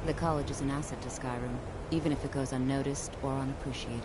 The college is an asset to Skyrim, even if it goes unnoticed or unappreciated.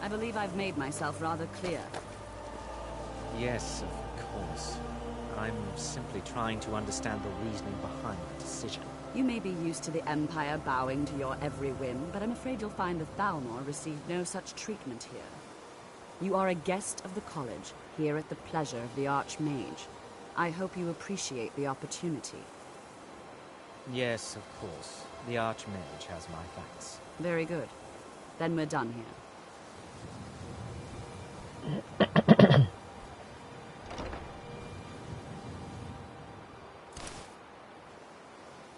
I believe I've made myself rather clear. Yes, of course. I'm simply trying to understand the reasoning behind the decision. You may be used to the Empire bowing to your every whim, but I'm afraid you'll find the Thalmor received no such treatment here. You are a guest of the college, here at the pleasure of the Archmage. I hope you appreciate the opportunity. Yes, of course. The Archmage has my thanks. Very good. Then we're done here.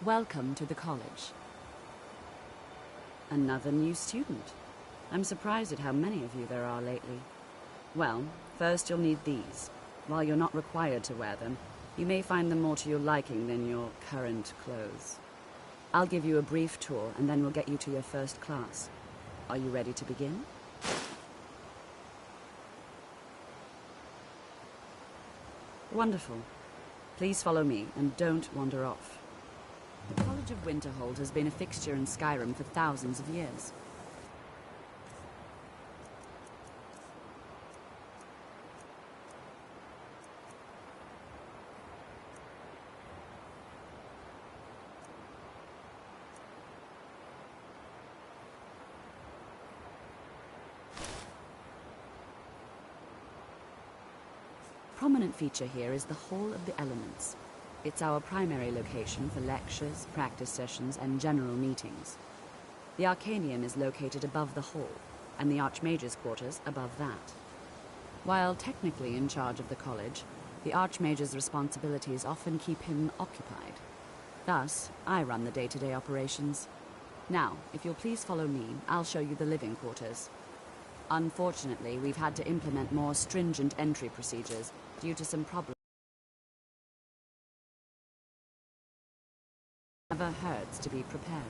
Welcome to the college. Another new student. I'm surprised at how many of you there are lately. Well, first you'll need these. While you're not required to wear them, you may find them more to your liking than your current clothes. I'll give you a brief tour, and then we'll get you to your first class. Are you ready to begin? Wonderful. Please follow me, and don't wander off. The College of Winterhold has been a fixture in Skyrim for thousands of years. Prominent feature here is the Hall of the Elements. It's our primary location for lectures, practice sessions, and general meetings. The Arcanium is located above the hall, and the Archmage's quarters above that. While technically in charge of the college, the Archmage's responsibilities often keep him occupied. Thus, I run the day-to-day operations. Now, if you'll please follow me, I'll show you the living quarters. Unfortunately, we've had to implement more stringent entry procedures due to some problems. Never hurts to be prepared.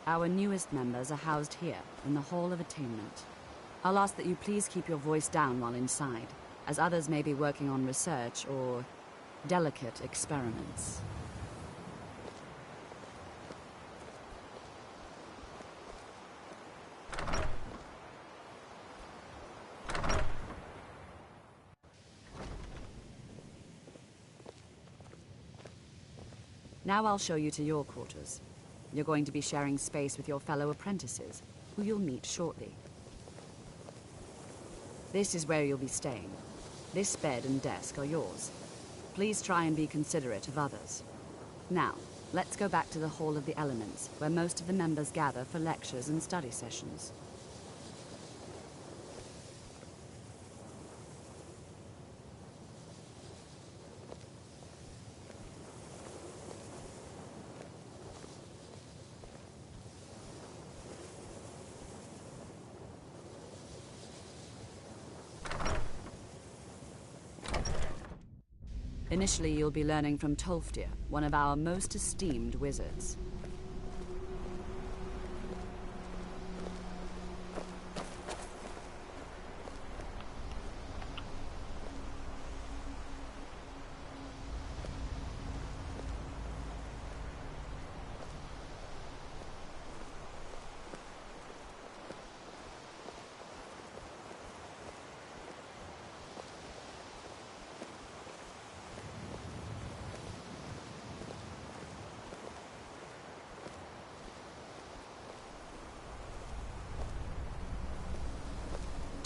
Our newest members are housed here, in the Hall of Attainment. I'll ask that you please keep your voice down while inside, as others may be working on research or delicate experiments. Now I'll show you to your quarters. You're going to be sharing space with your fellow apprentices, who you'll meet shortly. This is where you'll be staying. This bed and desk are yours. Please try and be considerate of others. Now, let's go back to the Hall of the Elements, where most of the members gather for lectures and study sessions. Initially, you'll be learning from Tolfdir, one of our most esteemed wizards.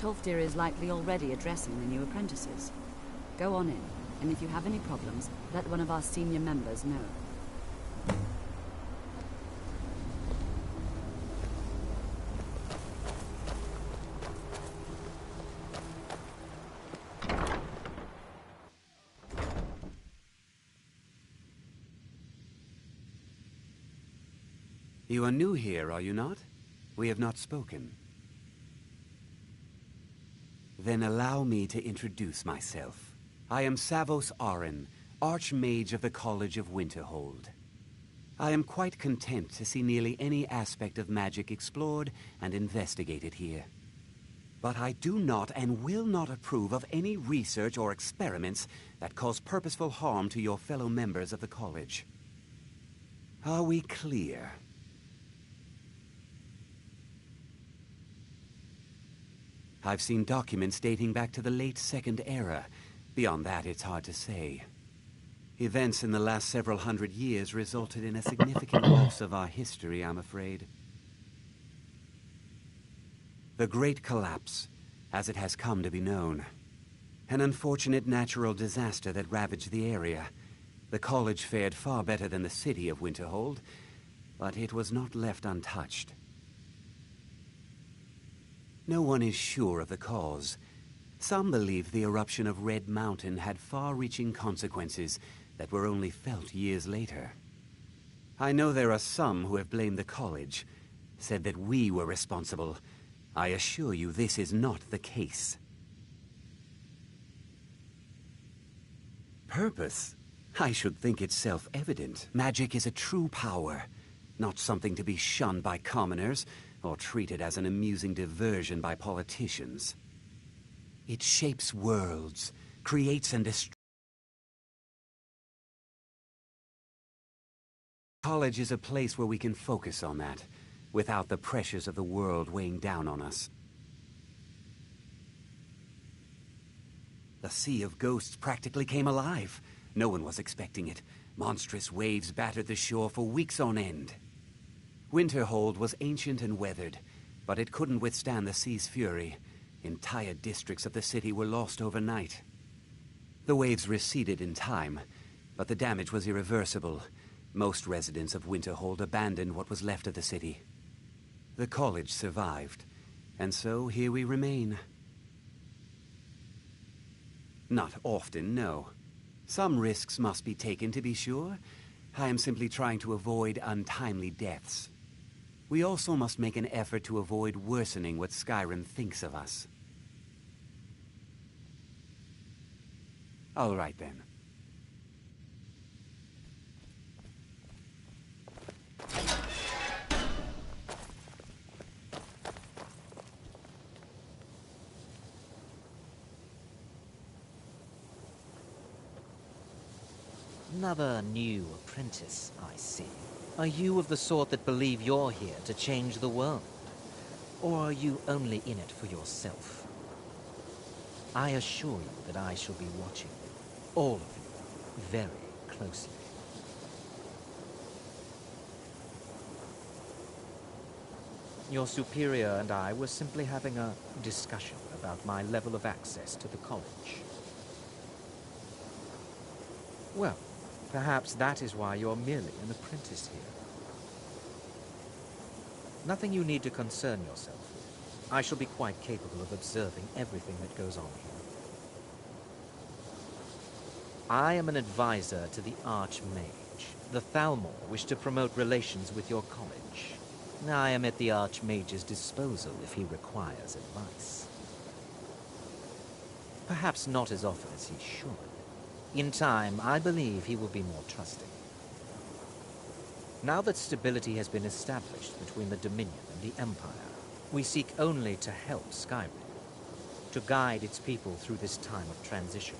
Tolfdir is likely already addressing the new apprentices. Go on in, and if you have any problems, let one of our senior members know. You are new here, are you not? We have not spoken. Then allow me to introduce myself. I am Savos Aren, Archmage of the College of Winterhold. I am quite content to see nearly any aspect of magic explored and investigated here. But I do not and will not approve of any research or experiments that cause purposeful harm to your fellow members of the college. Are we clear? I've seen documents dating back to the late Second Era. Beyond that, it's hard to say. Events in the last several hundred years resulted in a significant loss of our history, I'm afraid. The Great Collapse, as it has come to be known. An unfortunate natural disaster that ravaged the area. The college fared far better than the city of Winterhold, but it was not left untouched. No one is sure of the cause. Some believe the eruption of Red Mountain had far-reaching consequences that were only felt years later. I know there are some who have blamed the college, said that we were responsible. I assure you this is not the case. Purpose? I should think it's self-evident. Magic is a true power, not something to be shunned by commoners, or treated as an amusing diversion by politicians. It shapes worlds, creates and destroys. College is a place where we can focus on that, without the pressures of the world weighing down on us. The Sea of Ghosts practically came alive. No one was expecting it. Monstrous waves battered the shore for weeks on end. Winterhold was ancient and weathered, but it couldn't withstand the sea's fury. Entire districts of the city were lost overnight. The waves receded in time, but the damage was irreversible. Most residents of Winterhold abandoned what was left of the city. The college survived, and so here we remain. Not often, no. Some risks must be taken, to be sure. I am simply trying to avoid untimely deaths. We also must make an effort to avoid worsening what Skyrim thinks of us. All right, then. Another new apprentice, I see. Are you of the sort that believe you're here to change the world? Or are you only in it for yourself? I assure you that I shall be watching you, all of you, very closely. Your superior and I were simply having a discussion about my level of access to the college. Well, perhaps that is why you're merely an apprentice here. Nothing you need to concern yourself with. I shall be quite capable of observing everything that goes on here. I am an advisor to the Archmage. The Thalmor wish to promote relations with your college. I am at the Archmage's disposal if he requires advice. Perhaps not as often as he should. In time, I believe he will be more trusting. Now that stability has been established between the Dominion and the Empire, we seek only to help Skyrim, to guide its people through this time of transition,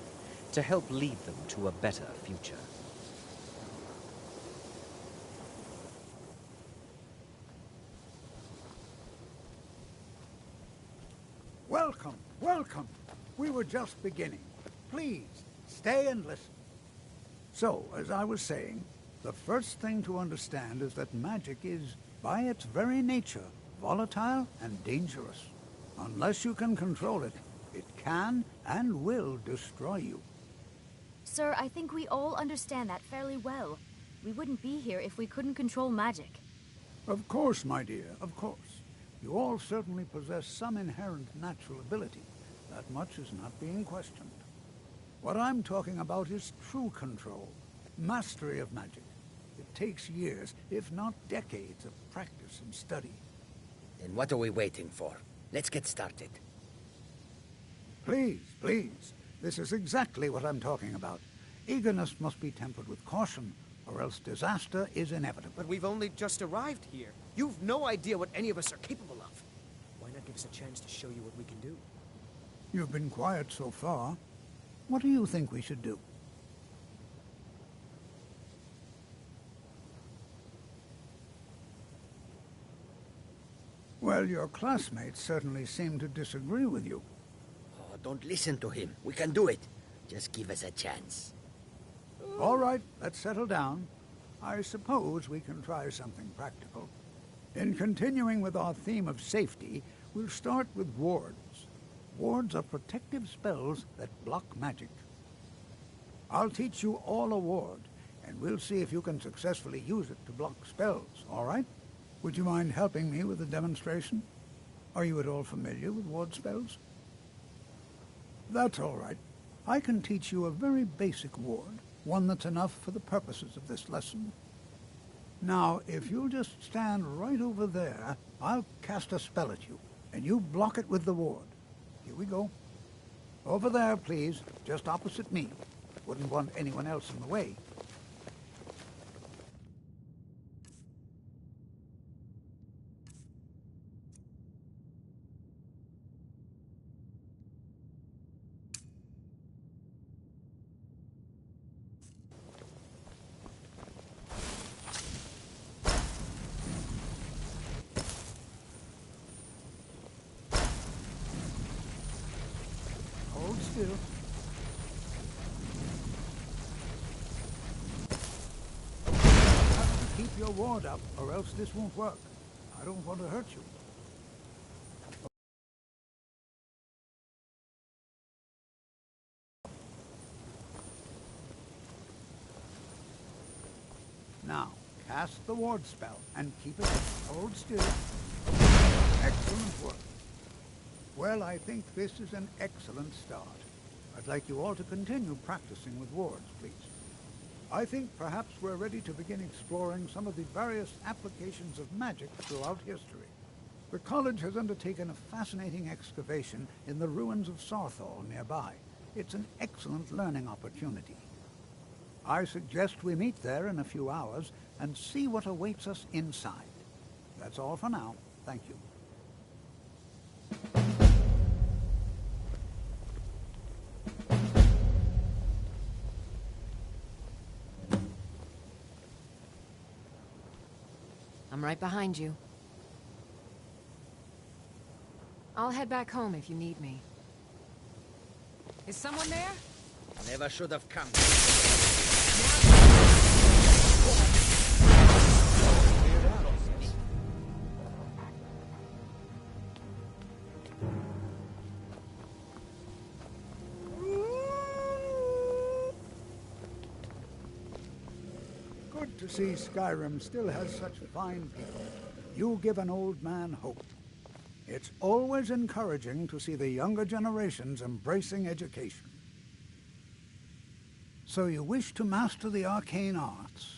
to help lead them to a better future. Welcome, welcome. We were just beginning. Please, stay and listen. So, as I was saying, the first thing to understand is that magic is, by its very nature, volatile and dangerous. Unless you can control it, it can and will destroy you. Sir, I think we all understand that fairly well. We wouldn't be here if we couldn't control magic. Of course, my dear, of course. You all certainly possess some inherent natural ability. That much is not being questioned. What I'm talking about is true control, mastery of magic. It takes years, if not decades, of practice and study. Then what are we waiting for? Let's get started. Please, please. This is exactly what I'm talking about. Eagerness must be tempered with caution, or else disaster is inevitable. But we've only just arrived here. You've no idea what any of us are capable of. Why not give us a chance to show you what we can do? You've been quiet so far. What do you think we should do? Well, your classmates certainly seem to disagree with you. Oh, don't listen to him. We can do it. Just give us a chance. All right, let's settle down. I suppose we can try something practical. In continuing with our theme of safety, we'll start with wards. Wards are protective spells that block magic. I'll teach you all a ward, and we'll see if you can successfully use it to block spells, all right? Would you mind helping me with the demonstration? Are you at all familiar with ward spells? That's all right. I can teach you a very basic ward, one that's enough for the purposes of this lesson. Now, if you'll just stand right over there, I'll cast a spell at you, and you block it with the ward. Here we go. Over there, please, just opposite me. Wouldn't want anyone else in the way. Hold still. You have to keep your ward up, or else this won't work. I don't want to hurt you. Now, cast the ward spell and keep it up. Hold still. Excellent work. Well, I think this is an excellent start. I'd like you all to continue practicing with wards, please. I think perhaps we're ready to begin exploring some of the various applications of magic throughout history. The college has undertaken a fascinating excavation in the ruins of Sarthal nearby. It's an excellent learning opportunity. I suggest we meet there in a few hours and see what awaits us inside. That's all for now. Thank you. I'm right behind you. I'll head back home if you need me. Is someone there? Never should have come. Good to see Skyrim still has such fine people. You give an old man hope. It's always encouraging to see the younger generations embracing education. So you wish to master the arcane arts?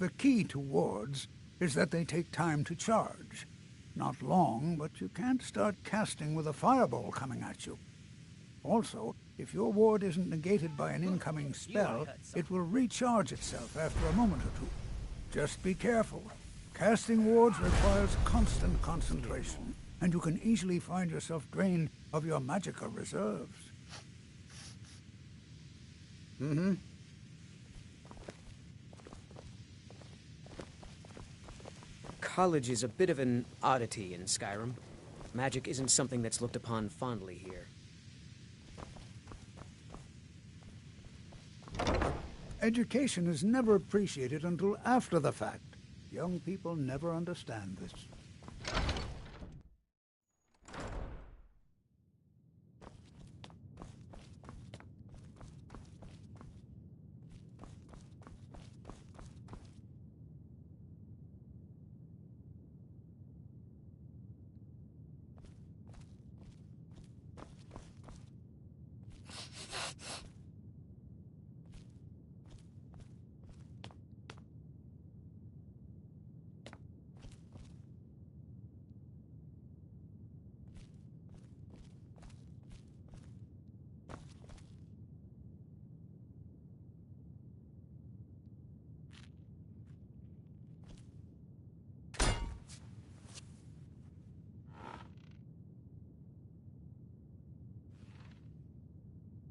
The key to wards is that they take time to charge. not long, but you can't start casting with a fireball coming at you. Also, if your ward isn't negated by an incoming spell, it will recharge itself after a moment or two. Just be careful. Casting wards requires constant concentration, and you can easily find yourself drained of your magical reserves. College is a bit of an oddity in Skyrim. Magic isn't something that's looked upon fondly here. Education is never appreciated until after the fact. Young people never understand this.